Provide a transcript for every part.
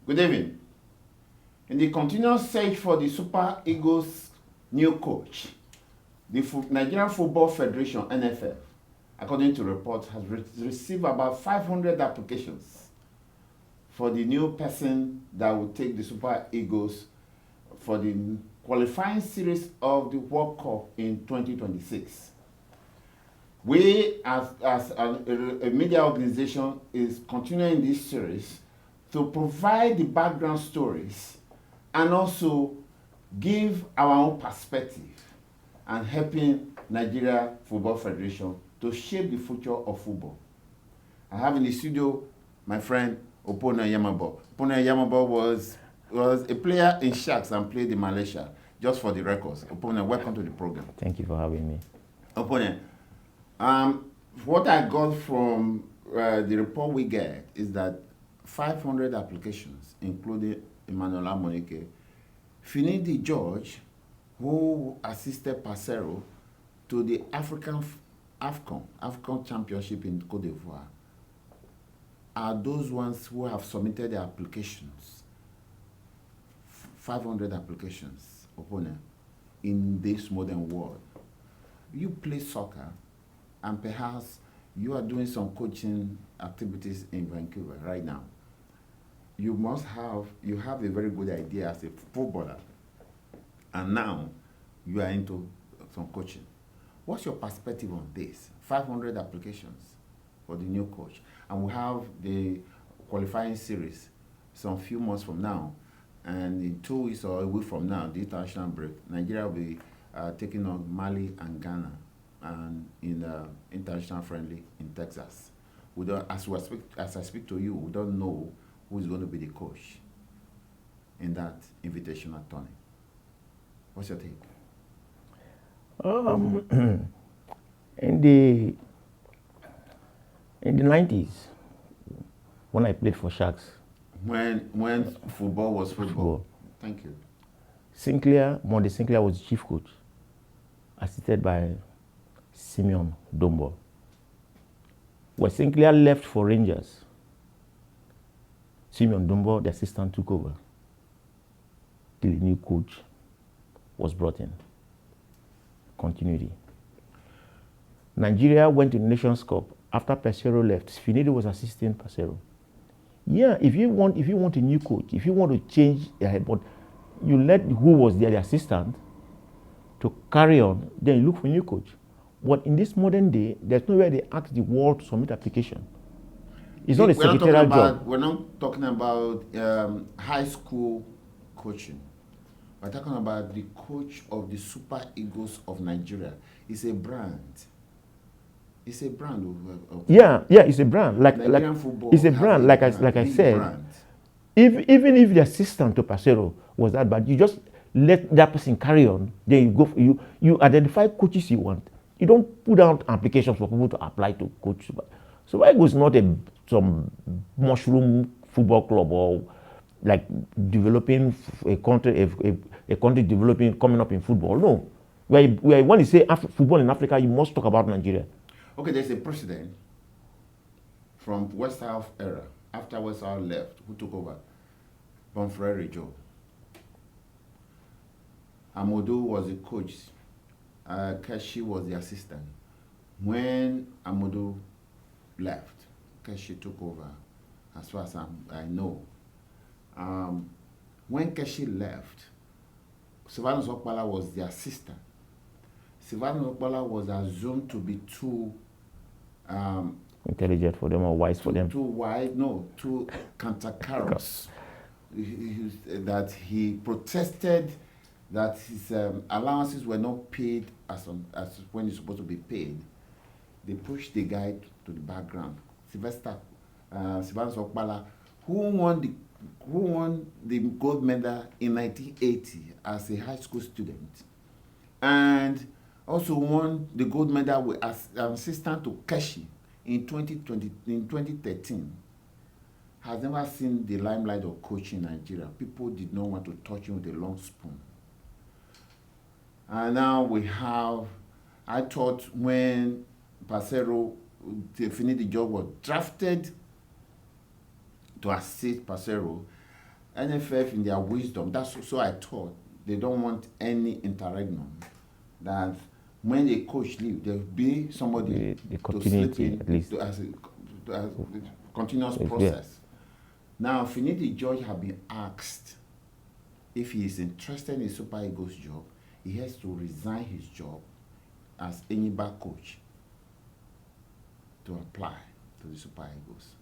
Good evening. In the continuous search for the Super Eagles' new coach, the Nigerian Football Federation, NFF, according to reports, has received about 500 applications for the new person that will take the Super Eagles for the qualifying series of the World Cup in 2026. We, as a media organization, is continuing this series to provide the background stories and also give our own perspective and helping Nigeria Football Federation to shape the future of football. I have in the studio my friend Opona Yamabo. Opona Yamabo was a player in Sharks and played in Malaysia, just for the records. Opona, welcome to the program. Thank you for having me. Opona, what I got from the report we get is that 500 applications, including Emmanuel Amonike, Finidi George, who assisted Paseiro to the AFCON Championship in Cote d'Ivoire, are those ones who have submitted their applications. 500 applications, opponent, in this modern world. You play soccer, and perhaps you are doing some coaching activities in Vancouver right now. You have a very good idea as a footballer, and now you are into some coaching. What's your perspective on this? 500 applications for the new coach, and we have the qualifying series some few months from now, and in 2 weeks or a week from now, the international break, Nigeria will be taking on Mali and Ghana, and in international friendly in Texas. We don't, as I speak to you, we don't know who is going to be the coach in that invitational tourney. What's your take? In the 90s, when I played for Sharks. When football was football. Thank you. Monday Sinclair was chief coach, assisted by Simeon Dombo. When Sinclair left for Rangers, Simeon Dombo, the assistant, took over till the new coach was brought in. Continuity. Nigeria went to the Nations Cup after Paseiro left. Finidi was assisting Paseiro. Yeah, if you want a new coach, if you want to change the head, but you let who was there, the assistant, to carry on, then you look for a new coach. But in this modern day, there's nowhere they ask the world to submit application. It's not a secretarial job. We're not talking about high school coaching. We're talking about the coach of the Super Eagles of Nigeria. It's a brand. It's a brand of it's a brand. Nigerian football. It's a brand. Like I said, even if the assistant to Paseiro was that bad, you just let that person carry on. Then you go. You identify coaches you want. You don't put out applications for people to apply to coach. So why was not some mushroom football club or like developing a country developing coming up in football? No, when you say football in Africa, you must talk about Nigeria. Okay, there's a precedent from West South era, after West South left, who took over? Bonfrere Joe. Amadou was the coach. Keshi was the assistant. When Amadou left, Keshi took over, as far as I know. When Keshi left, Sylvanus Okpala was the assistant. Sylvanus Okpala was assumed to be too intelligent for them or wise for them. Too cantankerous. That he protested that his allowances were not paid as when it's supposed to be paid. They pushed the guy to the background. Sylvanus Okpala, who won the gold medal in 1980 as a high school student, and also won the gold medal as an assistant to Keshi in 2013, has never seen the limelight of coaching in Nigeria. People did not want to touch him with a long spoon. And now I thought when Paseiro, Finidi George was drafted to assist Paseiro, NFF in their wisdom, that's so I thought, they don't want any interregnum. That when a coach leaves, there'll be somebody the to slip in at least. as a continuous process. Now, Finidi George have been asked if he is interested in Super Eagles job, he has to resign his job as Enyimba coach to apply to the Super Eagles.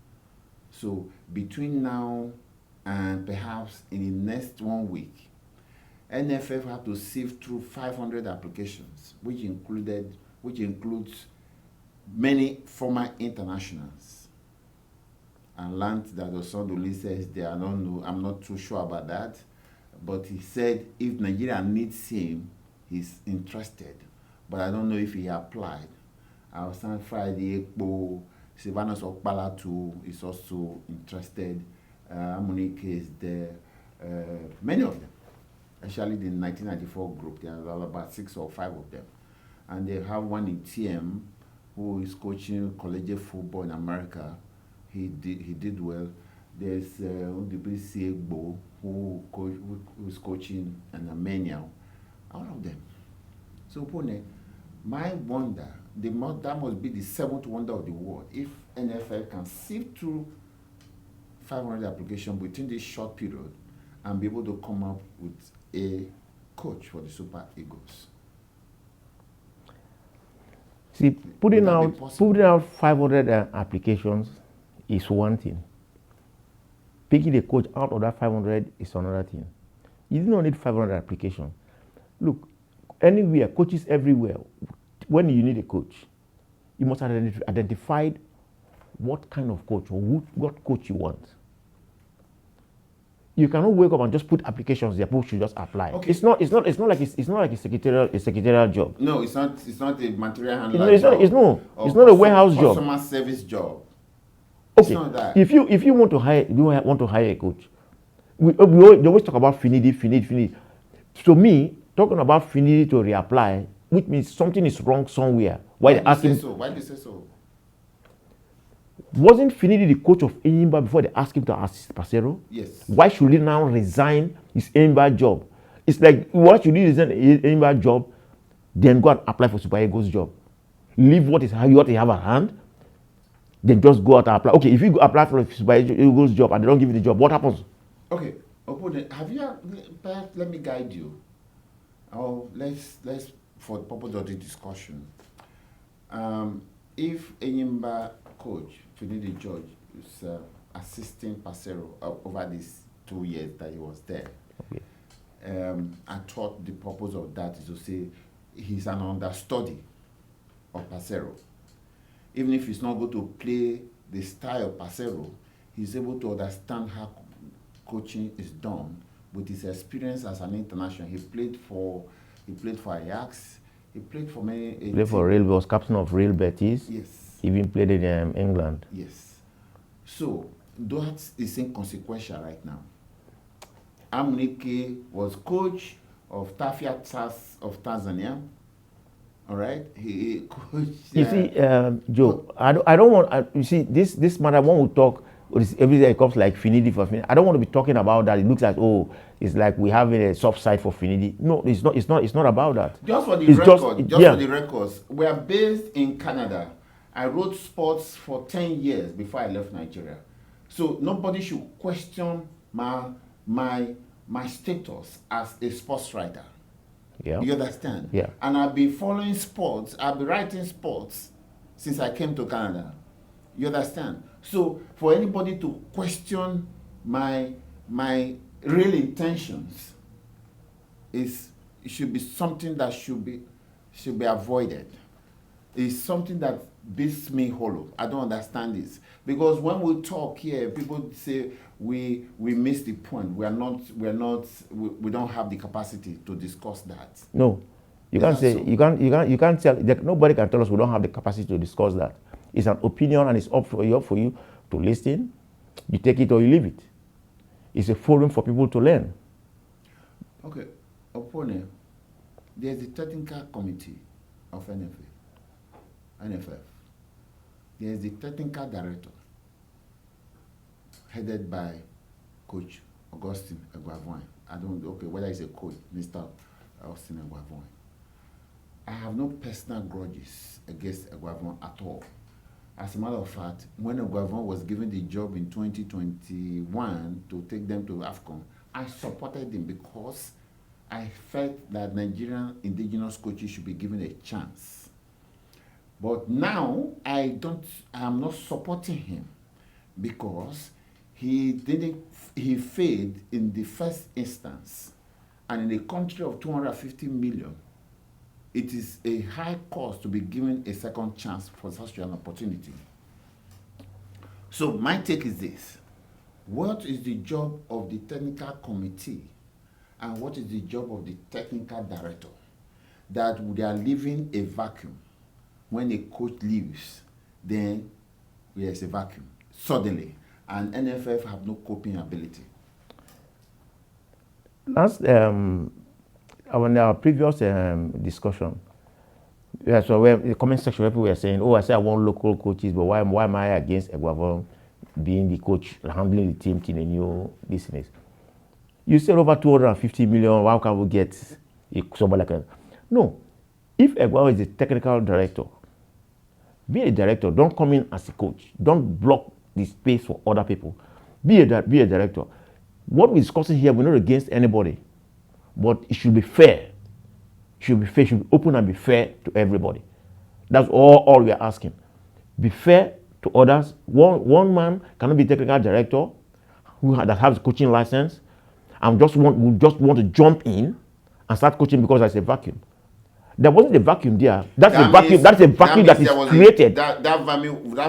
So between now and perhaps in the next 1 week, NFF have to sift through 500 applications, which includes many former internationals. And learned that Osondoli says they are not know. I'm not too sure about that, but he said if Nigeria needs him, he's interested. But I don't know if he applied. Our Friday Ekpo, Sylvanus Okpala too is also interested. Monique is there. Many of them. Actually, the 1994 group, there are about 6 or 5 of them. And they have one in TM who is coaching collegiate football in America. He did well. There's Udibisi Egbo who is coaching in Armenia. All of them. So, my wonder, that must be the 7th wonder of the world. If NFL can sift through 500 applications within this short period and be able to come up with a coach for the Super Eagles. See, putting out 500 applications is one thing. Picking a coach out of that 500 is another thing. You do not need 500 applications. Look, anywhere, coaches everywhere. When you need a coach, you must identify what kind of coach or what coach you want. You cannot wake up and just put applications there. People should just apply. Okay. It's not like a secretarial job. No, it's not a material handler job. It's not a warehouse job. Customer service job. Okay. It's not that. If you want to hire a coach, they always talk about Finidi. To me, talking about Finidi to reapply, which means something is wrong somewhere. Why do you say so? Wasn't Finidi the coach of Enyimba before they asked him to assist Paseiro? Yes. Why should he now resign his Enyimba job? It's like, why should he resign his Enyimba job, then go and apply for Super Eagles job? Leave what you have at hand, then just go out and apply. Okay, if you go apply for a Super Eagles job and they don't give you the job, what happens? Okay, opponent, perhaps let me guide you. Let's for the purpose of the discussion. If Enyimba coach Finidi George is assisting Paseiro over these 2 years that he was there, okay. I thought the purpose of that is to say he's an understudy of Paseiro. Even if he's not going to play the style of Paseiro, he's able to understand how coaching is done with his experience as an international. He played for Ajax. He played for many. He played for Real. Was captain of Real Betis. Yes. He even played in England. Yes. So that is inconsequential right now. Amunike was coach of Tafia Tas of Tanzania. All right. He coached. You see, Joe. I don't want. You see, this matter. One will talk. Every day it comes like Finidi for Finidi. I don't want to be talking about that. It looks like, it's like we have a soft side for Finidi. No, it's not. It's not about that. Just for the record, for the records, we are based in Canada. I wrote sports for 10 years before I left Nigeria, so nobody should question my status as a sports writer. Yeah. You understand? Yeah. And I've been following sports. I've been writing sports since I came to Canada. You understand? So for anybody to question my real intentions it should be something that should be avoided. It's something that beats me hollow. I don't understand this. Because when we talk here, people say we miss the point. We don't have the capacity to discuss that. No. You can't say so? you can't tell nobody can tell us we don't have the capacity to discuss that. It's an opinion and it's up for you to listen. You take it or you leave it. It's a forum for people to learn. Okay. Opponent, there's the technical committee of NFF. There's the technical director headed by Coach Augustine Eguavoin. I don't know, okay, whether he's a coach, Mr. Augustine Eguavoin. I have no personal grudges against Eguavoin at all. As a matter of fact, when Eguavoin was given the job in 2021 to take them to AFCON, I supported him because I felt that Nigerian indigenous coaches should be given a chance. But now I am not supporting him because he failed in the first instance, and in a country of 250 million, it is a high cost to be given a second chance for such an opportunity. So my take is this: what is the job of the technical committee, and what is the job of the technical director? That they are leaving a vacuum. When a coach leaves, then there's a vacuum suddenly, and NFF have no coping ability. Last on our previous discussion, yeah, so in the comment section, people were saying, "Oh, I said I want local coaches, but why am I against Eguavoin being the coach handling the team in a new business?" You said over 250 million. Why can't we get somebody like that? No, if Eguavoin is the technical director, be a director. Don't come in as a coach. Don't block the space for other people. Be a director. What we're discussing here, we're not against anybody, but it should be fair. Should be open and be fair to everybody. That's all we are asking. Be fair to others. One man cannot be technical director that has a coaching license and just want to jump in and start coaching because there's a vacuum. There wasn't a vacuum there. That's a vacuum that is created. That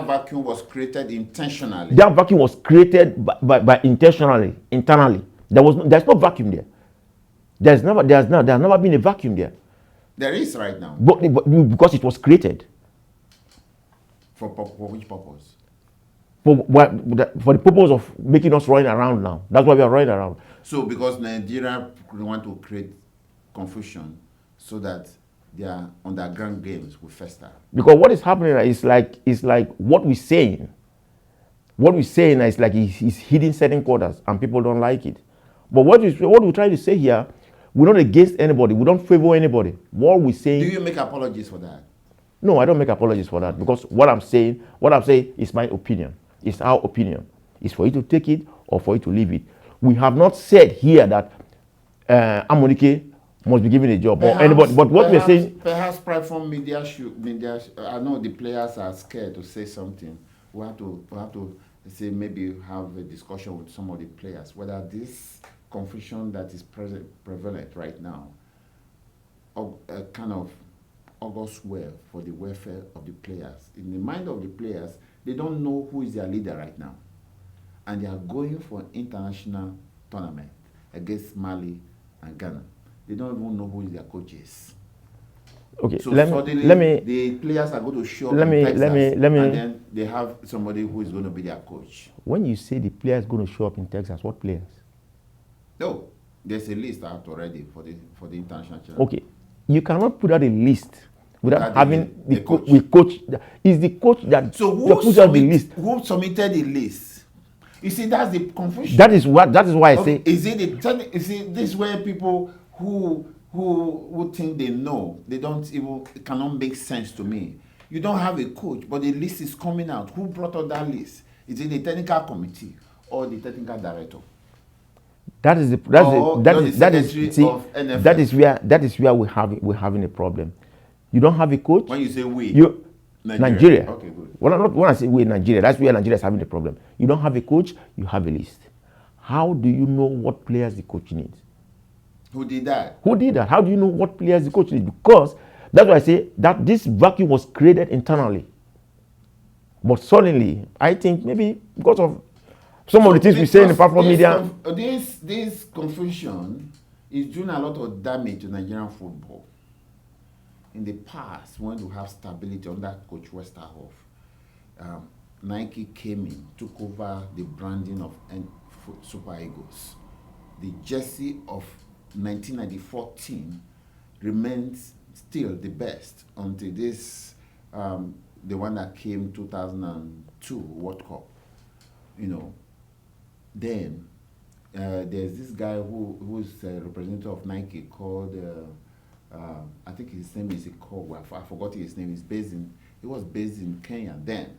vacuum was created intentionally. That vacuum was created by intentionally, internally. There's no vacuum there. There's never been a vacuum there. There is right now. But because it was created. For which purpose? For the purpose of making us run around now. That's why we are running around. So because Nigeria want to create confusion so that their underground games will fester. Because what is happening is like what we're saying. What we're saying is like he's hitting certain quarters and people don't like it. But what we're trying to say here, we're not against anybody. We don't favor anybody. What we're saying. Do you make apologies for that? No, I don't make apologies for that because what I'm saying is my opinion. It's our opinion. It's for you to take it or for you to leave it. We have not said here that Amonike must be given a job or anybody. But what we're saying, perhaps platform media should. I know the players are scared to say something. We have to say maybe have a discussion with some of the players whether this confusion that is prevalent right now, kind of augurs well for the welfare of the players. In the mind of the players, they don't know who is their leader right now, and they are going for an international tournament against Mali and Ghana. They don't even know who is their coaches. Okay, so let me. The players are going to show up in Texas, and then they have somebody who is going to be their coach. When you say the players going to show up in Texas, what players? No, there's a list out already for the international challenge. Okay, you cannot put out a list without having the coach. Is the coach that so who submitted the list? You see, that's the confusion. That is why I say. Is it this where people who think they know, they don't even, it cannot make sense to me. You don't have a coach, but the list is coming out. Who brought out that list? Is it the technical committee or the technical director? That is where we're having a problem. You don't have a coach. When you say we, Nigeria. Okay, good. When I say we, Nigeria, that's where Nigeria is having a problem. You don't have a coach, you have a list. How do you know what players the coach needs? Who did that? How do you know what players the coach needs? Because that's why I say that this vacuum was created internally. But suddenly, I think maybe because of some of the things we say in the platform media. This confusion is doing a lot of damage to Nigerian football. In the past, when we have stability under Coach Westerhoff, Nike came in, took over the branding of Super Eagles. The jersey of 1994 team remains still the best until this, the one that came 2002 World Cup. You know, then there's this guy who's a representative of Nike called, I think his name is called, well, I forgot his name. He was based in Kenya then.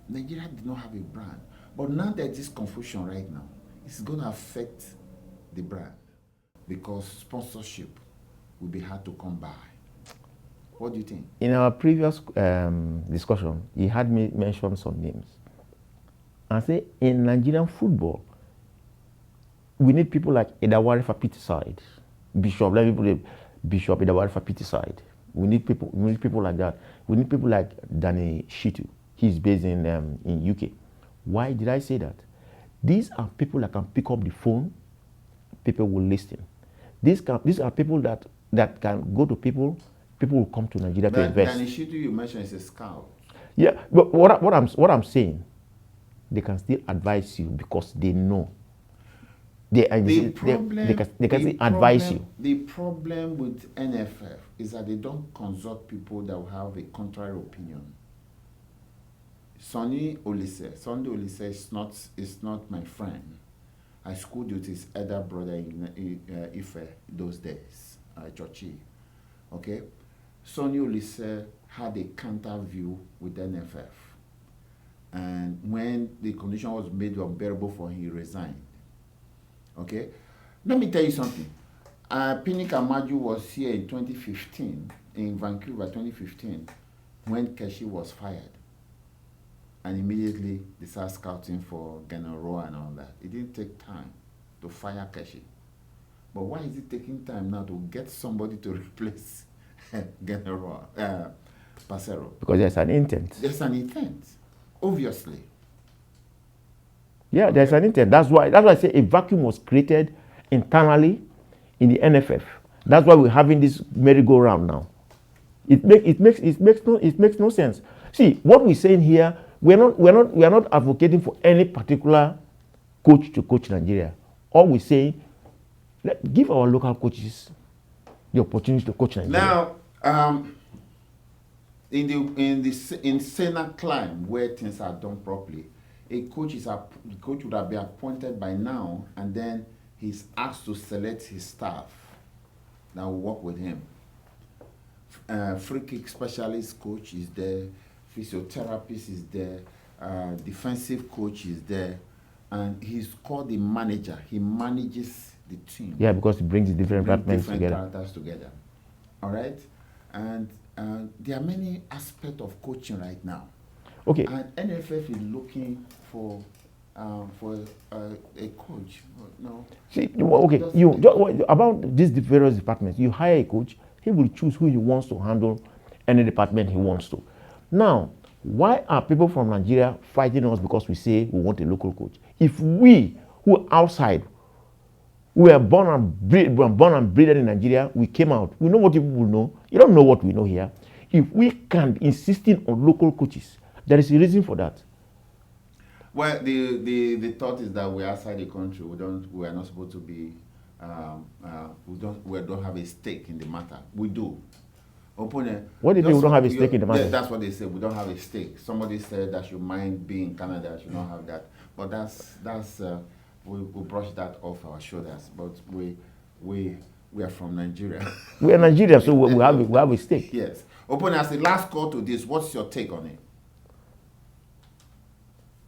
Nigeria did not have a brand. But now there's this confusion right now. It's going to affect the brand because sponsorship will be hard to come by. What do you think? In our previous discussion, he had me mention some names. And say, in Nigerian football, we need people like Edawari for Pity side, Bishop, let me put it, Bishop Edawari for Pity side. We need people like that. We need people like Danny Shitu. He's based in UK. Why did I say that? These are people that can pick up the phone, people will listen. These are people that can go to people will come to Nigeria to invest. Danny Shitu you mentioned is a scout. Yeah, but what I'm saying, they can still advise you because they know. They can advise you. The problem with NFF is that they don't consult people that will have a contrary opinion. Sonny Olise is not my friend. I schooled with his elder brother in Ife those days, Chochi. Okay? Sonny Olise had a counter view with NFF. And when the condition was made unbearable for him, he resigned. Okay? Let me tell you something. Pinik Amaju was here in 2015, in Vancouver, 2015, when Keshi was fired. And immediately they started scouting for Genaro and all that. It didn't take time to fire Keshi. But why is it taking time now to get somebody to replace Genaro, Paseiro? Because there's an intent. There's an intent, obviously. Yeah, there's an intent. That's why I say a vacuum was created internally in the NFF. That's why we're having this merry-go-round now. It makes no sense. See, what we're saying here, we are not advocating for any particular coach to coach Nigeria. All we're saying, give our local coaches the opportunity to coach Nigeria. Now, in Sena climb where things are done properly, the coach would have been appointed by now, and then he's asked to select his staff that will work with him. Free kick specialist coach is there, physiotherapist is there, defensive coach is there, and he's called the manager. He manages the team. Yeah, because he brings the different departments together. Characters together. All right, and there are many aspects of coaching right now. Okay. And NFF is looking for a coach. No. See, okay. About these various departments, you hire a coach. He will choose who he wants to handle any department he wants to. Now, why are people from Nigeria fighting us because we say we want a local coach? If we who are outside, we were born and bred in Nigeria, we came out. We know what people will know. You don't know what we know here. If we can be insisting on local coaches, there is a reason for that. Well, the thought is that we're outside the country. We are not supposed to be. We don't have a stake in the matter. We do. What do you mean we don't have a stake in the matter? That's what they say. We don't have a stake. Somebody said that you mind being in Canada, should not have that. But that's we brush that off our shoulders. But we are from Nigeria. We are Nigeria, so we have a stake. Yes. Open as the last call to this. What's your take on it?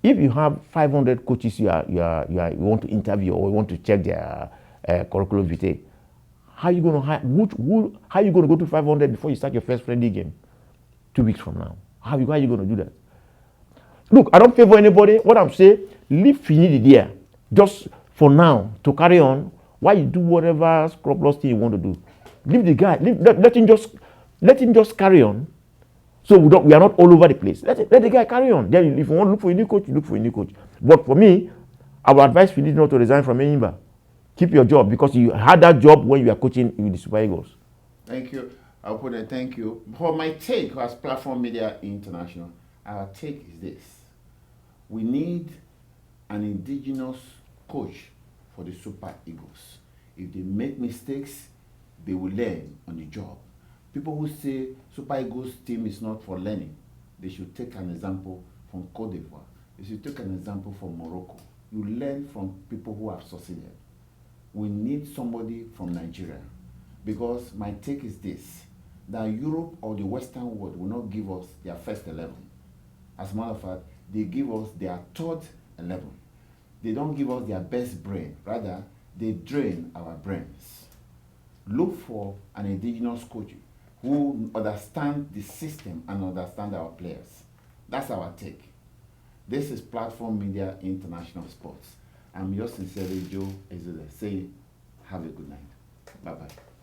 If you have 500 coaches you want to interview or you want to check their curriculum vitae, how are you going to hire? How are you going to go to 500 before you start your first friendly game 2 weeks from now? How are you going to do that? Look, I don't favor anybody. What I'm saying, leave Finidi there. Just for now, to carry on, while you do whatever scrupulous thing you want to do. Leave the guy, let him just carry on. So we are not all over the place. Let the guy carry on. Then if you want to look for a new coach, you look for a new coach. But for me, I would advise Finidi not to resign from Enyimba. Keep your job because you had that job when you were coaching with the Super Eagles. Thank you. I'll put it. Thank you. For my take as Platform Media International, our take is this: we need an indigenous coach for the Super Eagles. If they make mistakes, they will learn on the job. People who say Super Eagles team is not for learning, they should take an example from Cote d'Ivoire. They should take an example from Morocco. you learn from people who have succeeded. We need somebody from Nigeria, because my take is this, that Europe or the Western world will not give us their first 11. As a matter of fact, they give us their third 11. They don't give us their best brain. Rather, they drain our brains. Look for an indigenous coach who understands the system and understands our players. That's our take. This is Platform Media International Sports. I'm yours sincerely, Joe Ezele. Say, have a good night. Bye-bye.